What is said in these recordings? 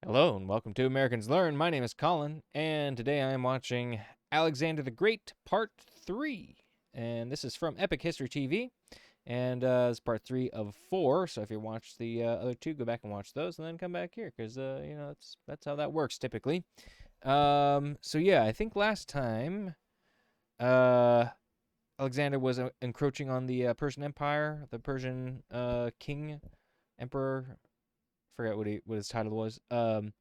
Hello and welcome to Americans Learn. My name is Colin, and today I am watching Alexander the Great Part 3. And this is from Epic History TV, and it's Part 3 of 4. So if you watched the other two, go back and watch those, and then come back here, because that's how that works typically. So yeah, I think last time Alexander was encroaching on the Persian Empire, the Persian king, emperor. Forget what his title was. Tried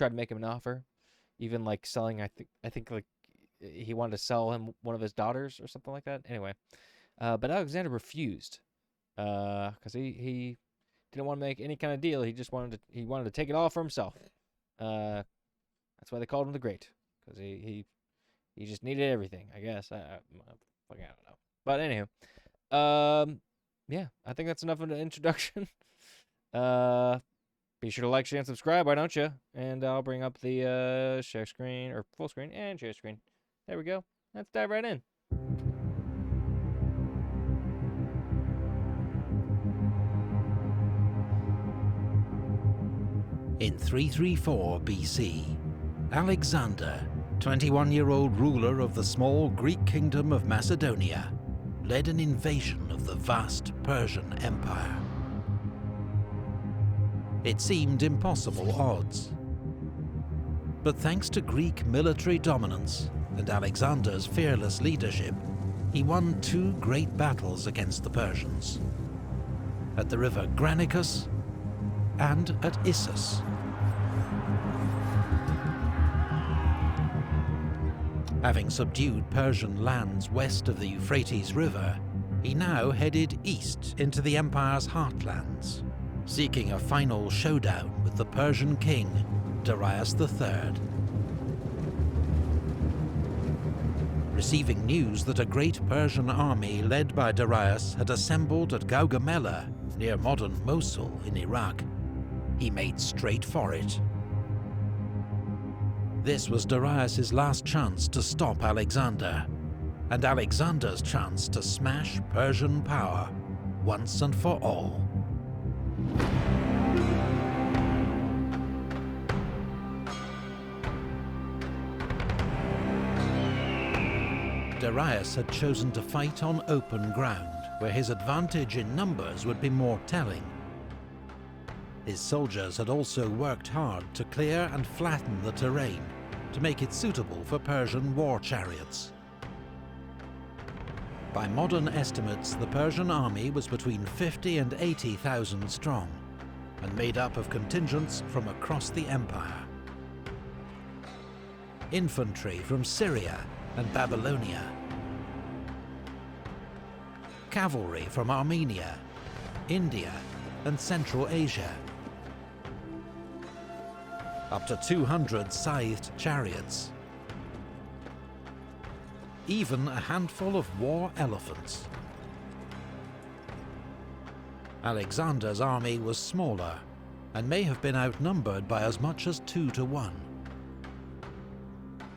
to make him an offer, even like selling. I think like he wanted to sell him one of his daughters or something like that. Anyway, but Alexander refused, because he didn't want to make any kind of deal. He just wanted to take it all for himself. That's why they called him the Great, because he just needed everything. I guess I don't know. But anywho, yeah, I think that's enough of an introduction. Be sure to like, share, and subscribe, why don't you? And I'll bring up the share screen, or full screen, and share screen. There we go. Let's dive right in. In 334 BC, Alexander, 21-year-old ruler of the small Greek kingdom of Macedonia, led an invasion of the vast Persian Empire. It seemed impossible odds. But thanks to Greek military dominance and Alexander's fearless leadership, he won two great battles against the Persians, at the river Granicus and at Issus. Having subdued Persian lands west of the Euphrates River, he now headed east into the empire's heartlands, seeking a final showdown with the Persian king, Darius III. Receiving news that a great Persian army led by Darius had assembled at Gaugamela, near modern Mosul in Iraq, he made straight for it. This was Darius's last chance to stop Alexander, and Alexander's chance to smash Persian power once and for all. Darius had chosen to fight on open ground, where his advantage in numbers would be more telling. His soldiers had also worked hard to clear and flatten the terrain, to make it suitable for Persian war chariots. By modern estimates, the Persian army was between 50 and 80,000 strong, and made up of contingents from across the empire. Infantry from Syria and Babylonia, cavalry from Armenia, India, and Central Asia, up to 200 scythed chariots, even a handful of war elephants. Alexander's army was smaller, and may have been outnumbered by as much as 2 to 1.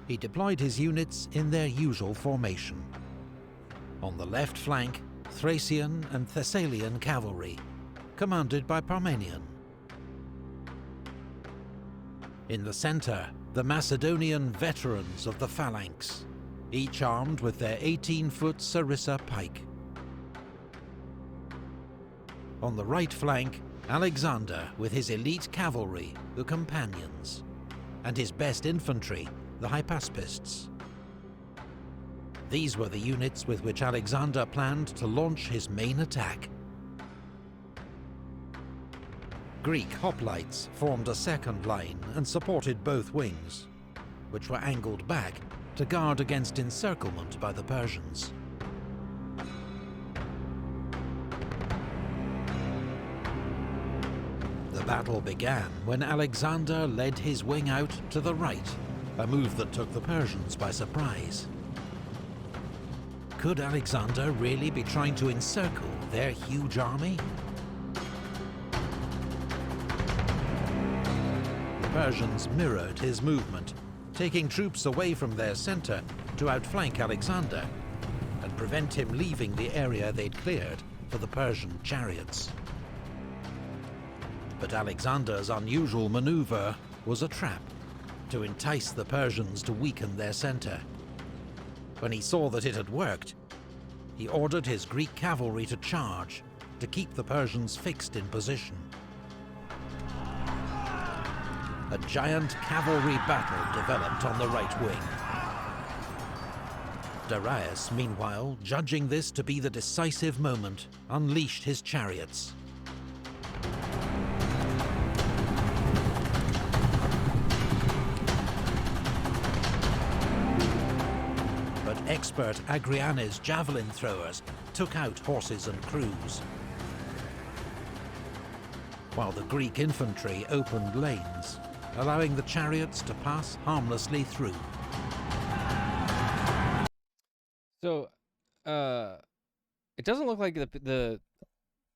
He deployed his units in their usual formation. On the left flank, Thracian and Thessalian cavalry, commanded by Parmenion. In the centre, the Macedonian veterans of the phalanx, each armed with their 18-foot sarissa pike. On the right flank, Alexander with his elite cavalry, the companions, and his best infantry, the hypaspists. These were the units with which Alexander planned to launch his main attack. Greek hoplites formed a second line and supported both wings, which were angled back to guard against encirclement by the Persians. The battle began when Alexander led his wing out to the right, a move that took the Persians by surprise. Could Alexander really be trying to encircle their huge army? The Persians mirrored his movement, taking troops away from their center to outflank Alexander and prevent him leaving the area they'd cleared for the Persian chariots. But Alexander's unusual maneuver was a trap to entice the Persians to weaken their centre. When he saw that it had worked, he ordered his Greek cavalry to charge, to keep the Persians fixed in position. A giant cavalry battle developed on the right wing. Darius, meanwhile, judging this to be the decisive moment, unleashed his chariots. But expert Agrianes javelin throwers took out horses and crews, while the Greek infantry opened lanes, allowing the chariots to pass harmlessly through. So, it doesn't look like the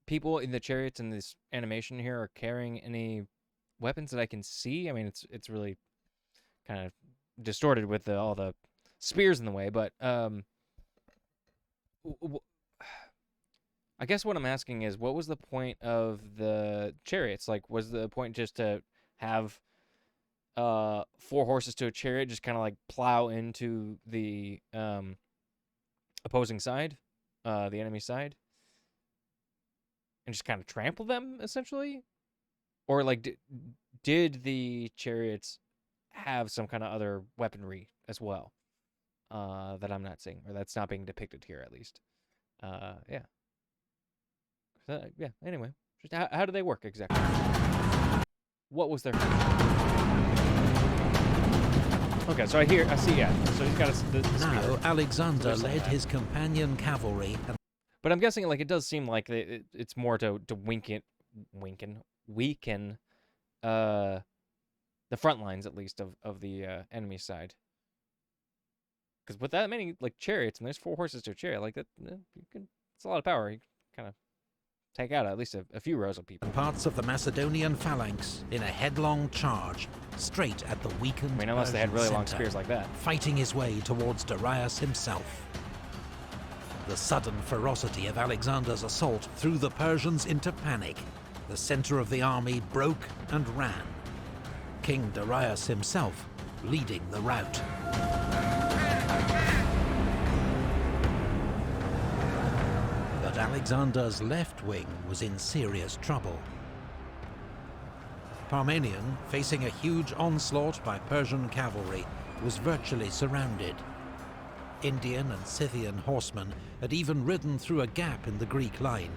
people in the chariots in this animation here are carrying any weapons that I can see. I mean, it's really kind of distorted with all the spears in the way, but I guess what I'm asking is, what was the point of the chariots? Like, was the point just to have 4 horses to a chariot just kind of like plow into the opposing side, the enemy side, and just kind of trample them, essentially? Or, like, did the chariots have some kind of other weaponry as well that I'm not seeing, or that's not being depicted here, at least? Yeah. Yeah, anyway. Just how do they work, exactly? What was their Okay, so I see, yeah. So he's got the Now, spear. Alexander led his companion cavalry. But I'm guessing, like, it does seem like it's more to weaken the front lines, at least, of the enemy side. Because with that many, like, chariots, and there's 4 horses to a chariot, like, that, it's a lot of power. You can kind of take out at least a few rows of people. Parts of the Macedonian phalanx in a headlong charge, straight at the weakened I mean, unless they had really long center, spears like that. fighting his way towards Darius himself. The sudden ferocity of Alexander's assault threw the Persians into panic. The center of the army broke and ran, King Darius himself leading the rout. But Alexander's left wing was in serious trouble. Parmenion, facing a huge onslaught by Persian cavalry, was virtually surrounded. Indian and Scythian horsemen had even ridden through a gap in the Greek line.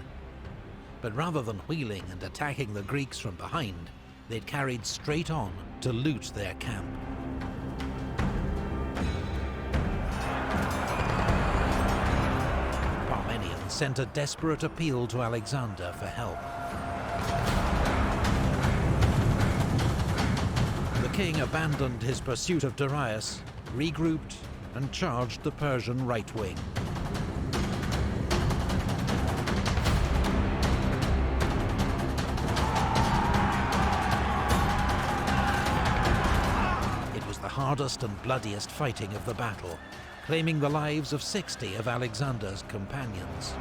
But rather than wheeling and attacking the Greeks from behind, they'd carried straight on to loot their camp. Parmenion sent a desperate appeal to Alexander for help. The king abandoned his pursuit of Darius, regrouped, and charged the Persian right wing. It was the hardest and bloodiest fighting of the battle, claiming the lives of 60 of Alexander's companions.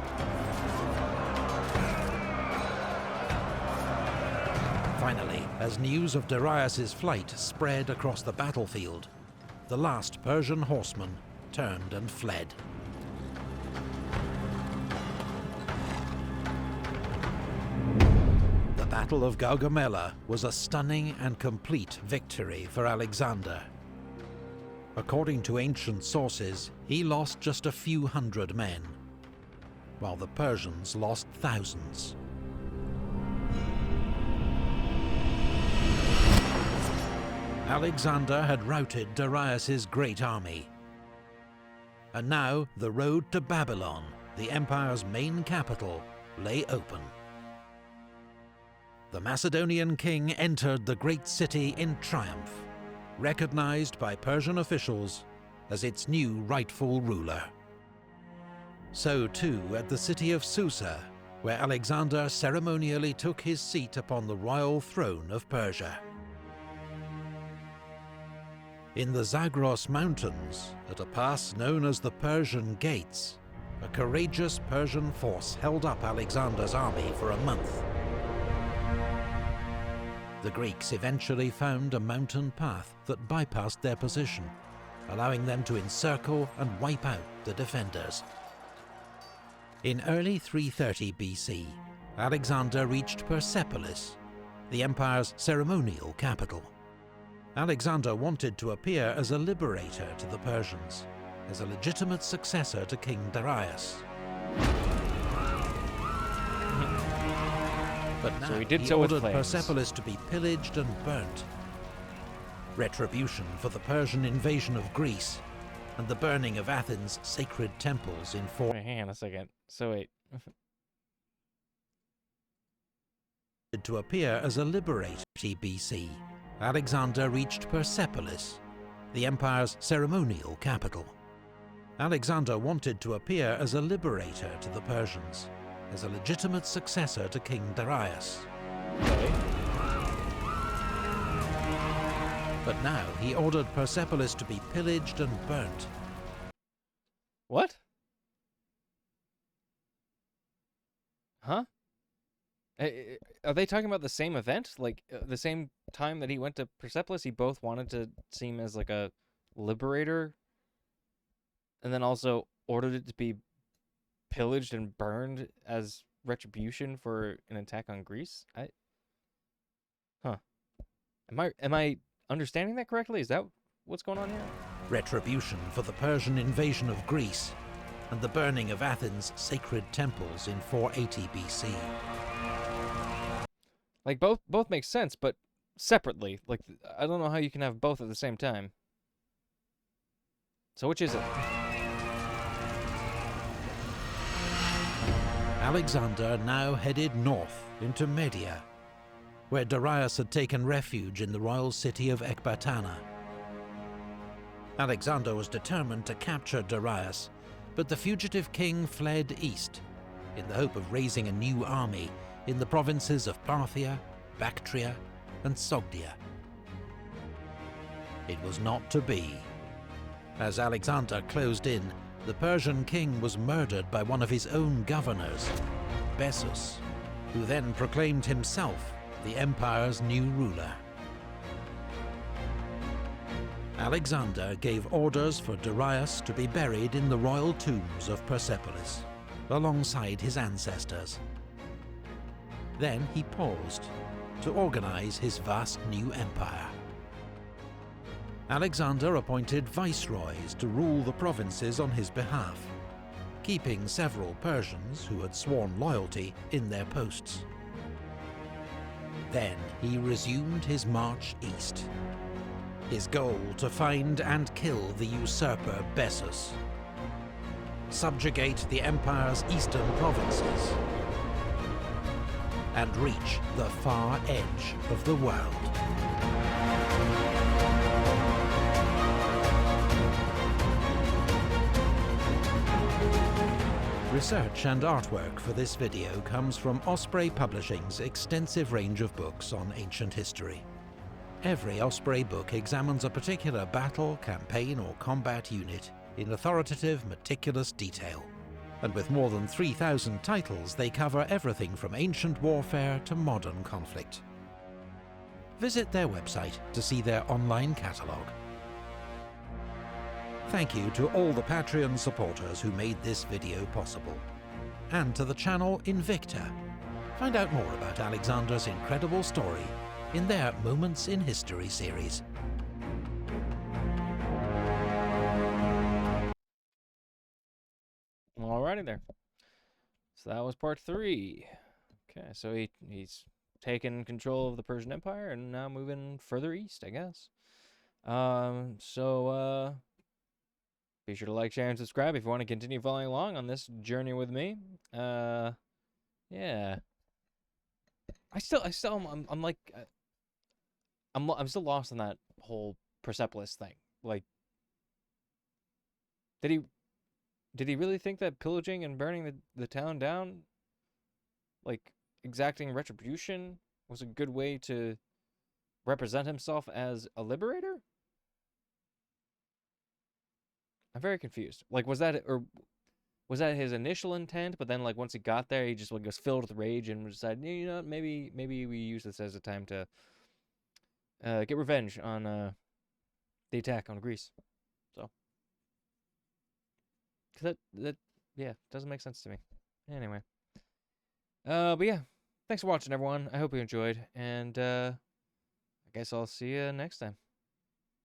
Finally, as news of Darius's flight spread across the battlefield, the last Persian horseman turned and fled. The Battle of Gaugamela was a stunning and complete victory for Alexander. According to ancient sources, he lost just a few hundred men, while the Persians lost thousands. Alexander had routed Darius's great army. And now the road to Babylon, the empire's main capital, lay open. The Macedonian king entered the great city in triumph, recognized by Persian officials as its new rightful ruler. So too at the city of Susa, where Alexander ceremonially took his seat upon the royal throne of Persia. In the Zagros Mountains, at a pass known as the Persian Gates, a courageous Persian force held up Alexander's army for a month. The Greeks eventually found a mountain path that bypassed their position, allowing them to encircle and wipe out the defenders. In early 330 BC, Alexander reached Persepolis, the empire's ceremonial capital. Alexander wanted to appear as a liberator to the Persians, as a legitimate successor to King Darius. But now he ordered Persepolis to be pillaged and burnt. Retribution for the Persian invasion of Greece and the burning of Athens' sacred temples in Wait, hang on a second. So wait. To appear as a liberator. BC, Alexander reached Persepolis, the empire's ceremonial capital. Alexander wanted to appear as a liberator to the Persians, as a legitimate successor to King Darius. Okay. But now he ordered Persepolis to be pillaged and burnt. What? Huh? Are they talking about the same event? Like, the same time that he went to Persepolis, he both wanted to seem as, like, a liberator, and then also ordered it to be pillaged and burned as retribution for an attack on Greece? Huh. Am I understanding that correctly? Is that what's going on here? Retribution for the Persian invasion of Greece and the burning of Athens' sacred temples in 480 BC. Like, both make sense, but separately. Like, I don't know how you can have both at the same time. So which is it? Alexander now headed north into Media, where Darius had taken refuge in the royal city of Ecbatana. Alexander was determined to capture Darius, but the fugitive king fled east, in the hope of raising a new army in the provinces of Parthia, Bactria, and Sogdia. It was not to be. As Alexander closed in, the Persian king was murdered by one of his own governors, Bessus, who then proclaimed himself the empire's new ruler. Alexander gave orders for Darius to be buried in the royal tombs of Persepolis, alongside his ancestors. Then he paused to organize his vast new empire. Alexander appointed viceroys to rule the provinces on his behalf, keeping several Persians who had sworn loyalty in their posts. Then he resumed his march east, his goal to find and kill the usurper Bessus, subjugate the empire's eastern provinces, and reach the far edge of the world. Research and artwork for this video comes from Osprey Publishing's extensive range of books on ancient history. Every Osprey book examines a particular battle, campaign, or combat unit in authoritative, meticulous detail. And with more than 3,000 titles, they cover everything from ancient warfare to modern conflict. Visit their website to see their online catalogue. Thank you to all the Patreon supporters who made this video possible, and to the channel Invicta. Find out more about Alexander's incredible story in their Moments in History series. Alrighty there. So that was part 3. Okay, so he's taken control of the Persian Empire and now moving further east, I guess. Be sure to like, share, and subscribe if you want to continue following along on this journey with me. Yeah. I'm still lost in that whole Persepolis thing. Like, did he really think that pillaging and burning the town down, like exacting retribution, was a good way to represent himself as a liberator? I'm very confused. Like, was that his initial intent? But then, like, once he got there, he just was filled with rage and decided, you know, maybe we use this as a time to get revenge on the attack on Greece. So, cause that yeah doesn't make sense to me. Anyway, but yeah, thanks for watching, everyone. I hope you enjoyed, and I guess I'll see you next time.